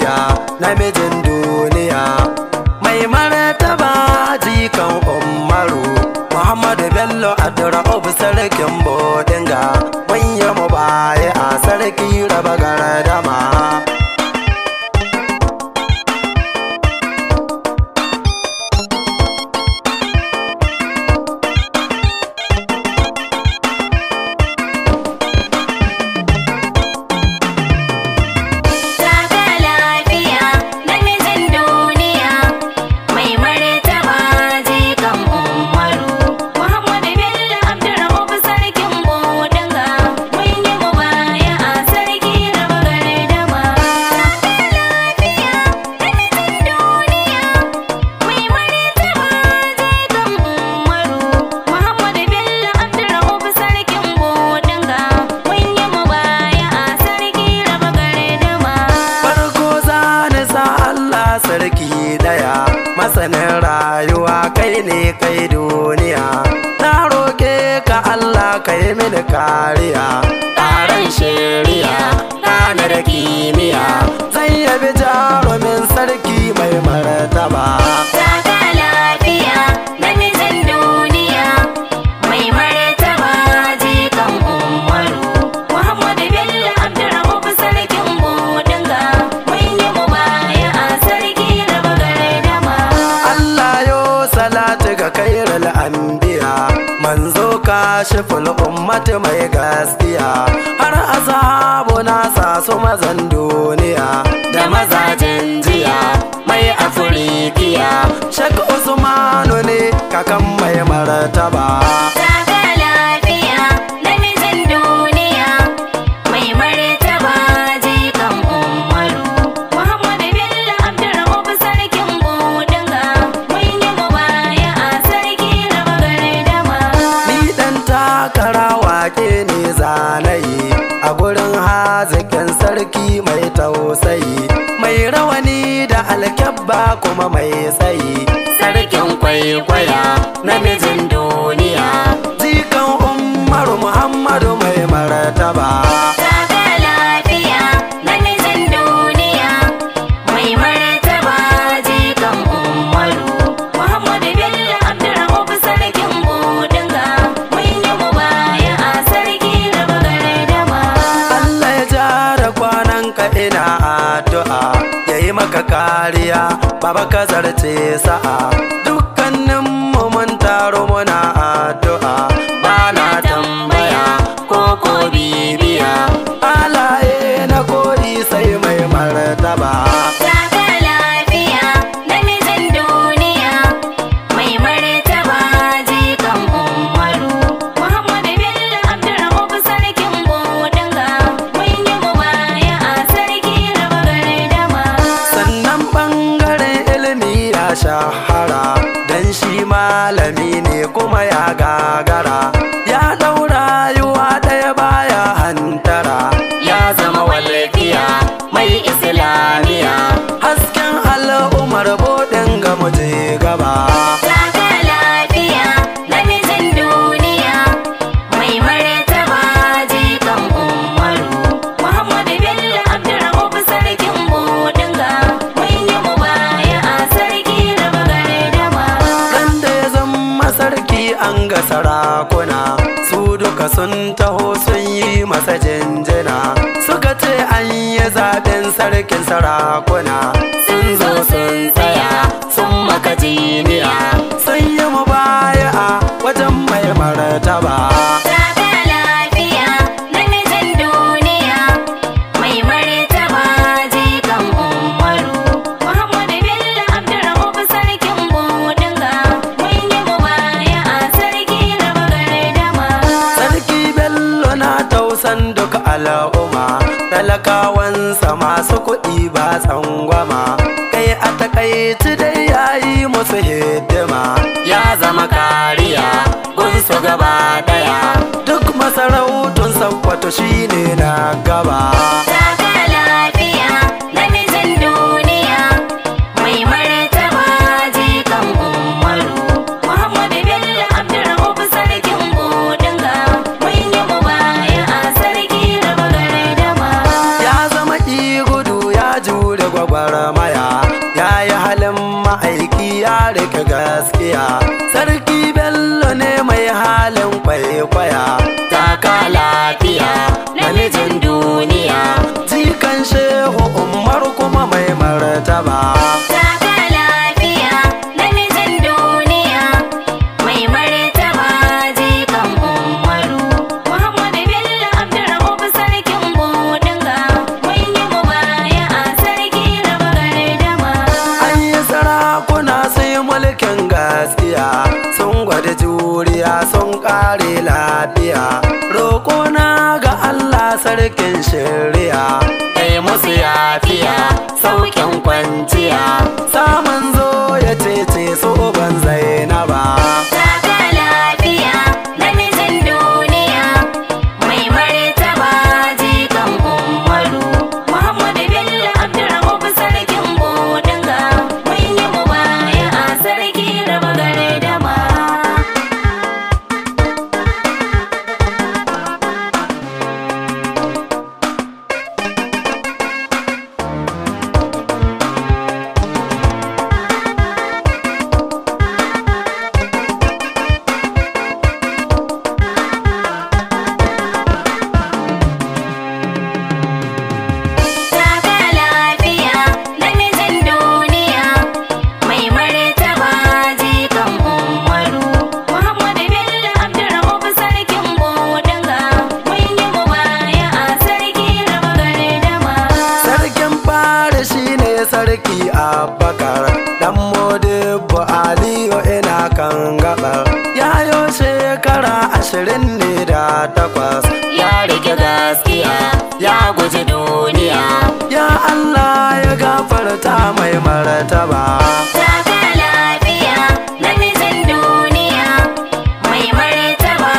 lafiya namijin duniya mai martaba jikan Umaru Muhammadu Bello Abdurra'uf sarkin Bodinga mun yi mubayi'a sarki raba gardama. Sarki daya masanin rayuwa kai ne kai duniya na roke ka Allah kai mini kariya taron shari'a ranar kimiyya zan yabi jarumin sarki mai martaba. Taka lafiya namijin duniya mai martaba jikan Umaru Muhammadu Bello Abdurra'uf sarkin Bodinga mun yi mubayi'a sarki raba gardama. Allah yo salatu ga khairul anbiya manzo kashiful ummati mai gaskiya har azabu nasa su mazan duniya da mazajen jiya mai afirikiya Shek Usmanu ne kakan mai martaba. Taka lafiya namijin duniya mai martaba jikan Umaru Muhammadu Bello Abdurra'uf sarkin Bodinga mun yi mubayi'a sarki raba gardama. Ni dan takara wake ne zanayi a gurin hazikin sarki mai tausayi mai rawani da alkyabba kuma mai tsayi sarkin kwaikwaya namijin duniya jikan Umaru Muhammadu mai martaba. Taka lafiya namijin duniya mai martaba jikan Umaru Muhammadu Bello Abdurra'uf sarkin Bodinga mun yi mubayi'a sarki raba gardama. Allah ya jara kwanan ka ina addu'a yayi maka kariya baba ka zarce sa'a dukkanin mu mun taro muna addu'a bana tambaya ko bibiya halaye na koyi sai mai martaba. Taka lafiya namijin duniya mai martaba jikan Umaru Muhammadu Bello Abdurra'uf sarkin Bodinga mun yi mubayi'a sarki raba gardama. Sannan bangaren ilimi ya shahara dan shi malami ne kuma ya gagara ya daura rayuwa ɗaya baya hantara ya zama walƙiya mai islamiya hasken al'ummar Bodinga mu je gaba. Taka lafiya namijin duniya mai martaba jikan Umaru Muhammadu Bello Abdurra'uf sarkin Bodinga mun yi mubayi'a sarki raba gardama. Ran da ya zama sarki an ga sarakuna su duka sun taho sun yi masa jinjina suka ce an yi zaɓen sarkin sarakuna sun zo sun tsaya sun maka jiniya sun yi mubaya'a wajen mai martaba. Taka lafiya namijin duniya mai martaba jikan Umaru Muhammadu Bello Abdurra'uf sarkin Bodinga mun yi mubayi'a sarki raba gardama. Sarki Bello na tausan duka al'umma talakawansa masu kuɗi ba tsangwama kai a takaici dai yayi musu hidima ya zama kariya gunsu gaba daya duk masarautun Sokoto shine na gaba. Taka lafiya namijin duniya mai martaba jikan Umaru Muhammadu Bello Abdurra'uf sarkin Bodinga mun yi mubayi'a sarki raba gardama. Ya zama gudu ya jure gwagwarmaya, ya yi halin ma'aiki ya rike gaskiya. Sarki Bello ne mai halin kwaikwaya, taka lafiya namijin duniya. Jikan Shehu Umar kuma mai martaba, Taka lafiya namijin duniya, mai martaba jikan Umaru. Muhammadu Bello Abdurrahman sarkin Bodinga, mun yi mubaya'a sarki raba gardama. an yi sarakuna sai mulkin gaskiya, sun gwada juriya sun kare lafiya. Roƙona ga Allah sarkin shari'a, kai musu yafiya sauƙin kwanciya. Samun zo ya cece su ban Zainaba, Taka lafiya namijin duniya, mai martaba jikan Umaru. Muhammadu Bello Abdurrahman sarkin Bodinga, mun yi mubaya'a sarki raba gardama. Taka lafiya namijin duniya, mai martaba jikan Umaru. Muhammadu Bello Abdurrahman sarkin Bodinga, mun yi mubaya'a sarki raba gardama. sarkin fara shine sarki Abubakar, dan Modibbo Aliyu ina kan gabar. Yayo shekara 28, Ya rike gaskiya, ya guji duniya. ya Allah ya gafarta mai martaba. Taka lafiya namijin duniya, mai martaba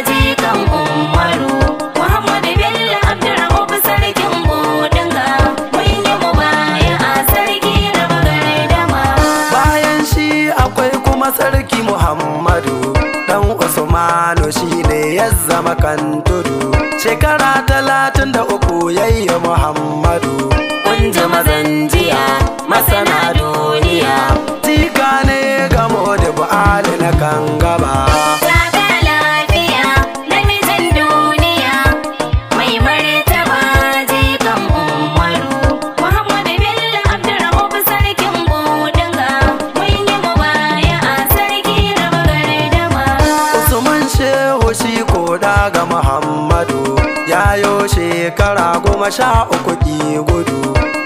jikan Umaru. Muhammadu Bello Abdurrahman sarkin Bodinga, mun yi mubaya'a sarki raba gardama. Bayan shi akwai kuma sarki Muhammadu, dan Usmanu shine ya zama kan tudu. Shekara 33 yayya Muhammadu, Kun ji mazan jiya, masana duniya. jika ne ga Modibbo Ali na kan gaba. Taka lafiya namijin duniya, mai martaba jikan Umaru. Muhammadu Bello Abdurrahman sarkin Bodinga, mun yi mubaya'a sarki raba gardama. Usman Shehu shi koda ga Muhammadu, yayo shekara 13 ki gudu.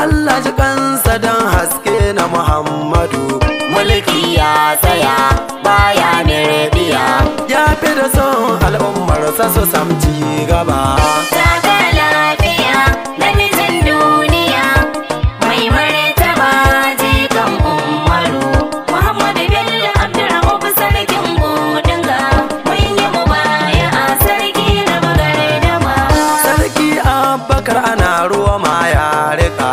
Allah ji kansa dan haske na Muhammadu, Mulki ya tsaya baya mirbiya. ya fi da son al'ummarsa su samci gaba. Taka lafiya namijin duniya, mai martaba jikan Umaru. Muhammadu Bello Abdurrahman sarkin Bodinga, mun yi mubaya'a sarki raba gardama. Sarki Abubakar ana ruwa ma ya rika,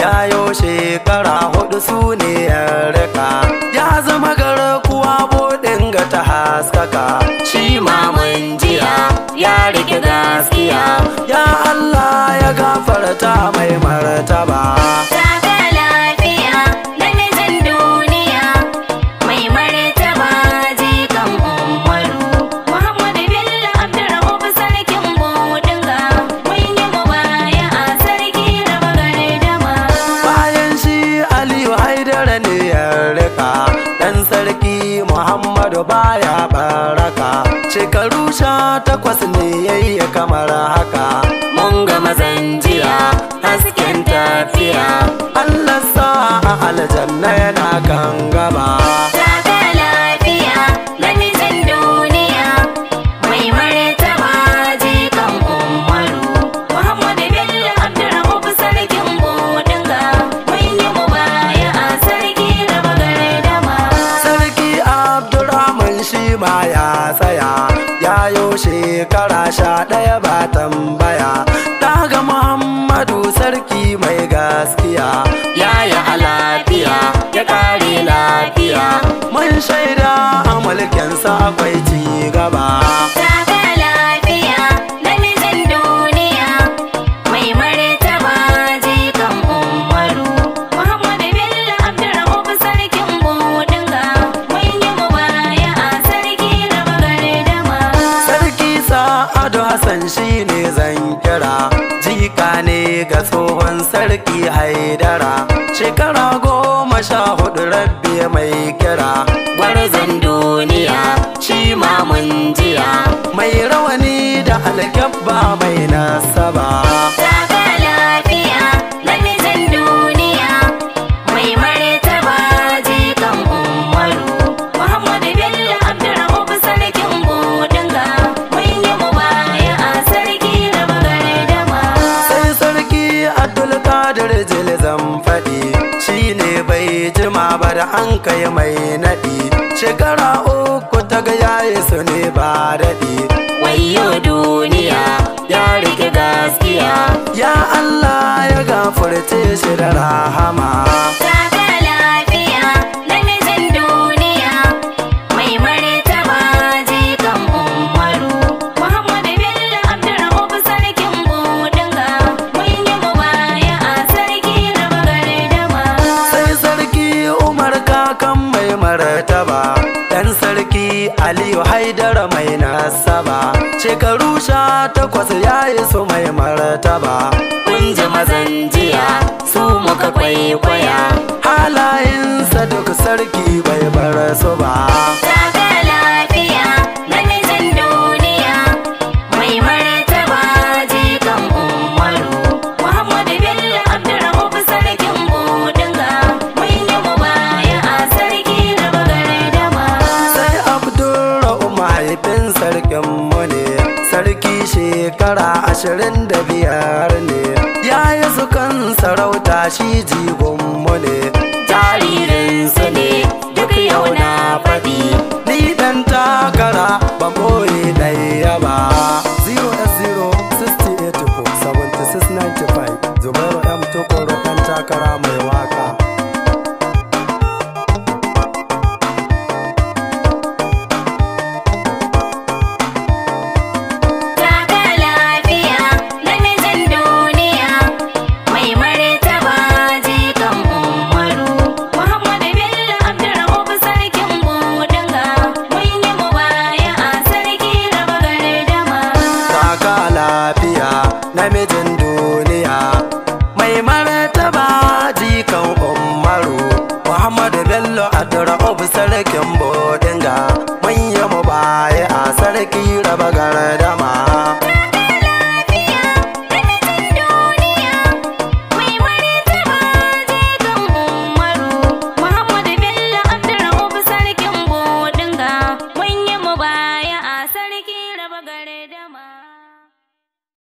yayo shekara 4 su ne ya rika. Ya zama garkuwa Bodinga ta haskaka, Shi ma mun jiya, ya rike gaskiya. ya Allah ya gafarta mai martaba. Taka lafiya namijin duniya, mai martaba jikan Umaru. Muhammadu Bello Abdurrahman sarkin Bodinga, mun yi mubaya'a sarki raba gardama. Bayan shi Aliyu Haidara ne ya rika, dan sarki Muhammadu baya baraka. Shekaru 18 ne yayi kamar haka. Mun ga mazan jiya, hasken tafiya. Allah sa a aljanna yana kan gaba. Taka lafiya namijin duniya, mai martaba jikan Umaru. Muhammadu Bello Abdurrahman sarkin Bodinga, mun yi mubaya'a sarki raba gardama. Sarki Abdurrahman shi ma ya tsaya, yayo shekara 11 ba tambaya. Daga Muhammadu sarki mai gaskiya, Yaya a lafiya, ya kare lafiya. mun shaida a mulkinsa akwai ci gaba. Taka lafiya namijin duniya, mai martaba jikan Umaru. sarki haidara shekara 14 rabbi mai kira gwarzon duniya shi ma mun jiya mai rawani da alkyabba mai nasaba taka lafiya namijin duniya mai martaba jikan Umaru Muhammadu Bello Abdurrahman sarkin Bodinga mun yi mubaya'a sarki raba gardama sai sarki Abdulkadir Jilzan faɗi shine bai jima ba da an kai mai naɗi shekara 3 ta ga yayi su ne ba daɗi wayo duniya ya rike gaskiya ya Allah ya gafarce shi da rahama taka lafiya namijin duniya mai martaba jikan Umaru Muhammadu Bello Abdurrahman sarkin Bodinga mun yi mubaya'a sarki raba gardama sai sarki Umar kakan mai martaba dan sarki Aliyu Haidara mai nasaba shekaru 18 yayi su mai martaba kun ji mazan jiya su muka kwaikwaya halayensa duk sarki bai bar su ba taka lafiya namijin duniya mai martaba jikan Umaru Muhammadu Bello Abdurrahman sarkin Bodinga mun yi mubaya'a sarki raba gardama sai Abdurrahman mahaifin sarkin mu ne sarki shekara 25 ne yayi su kan sarauta shi jigon mu ne jaririnsu ne duk yau na faɗi ni dan takara ban boye ɗaya ba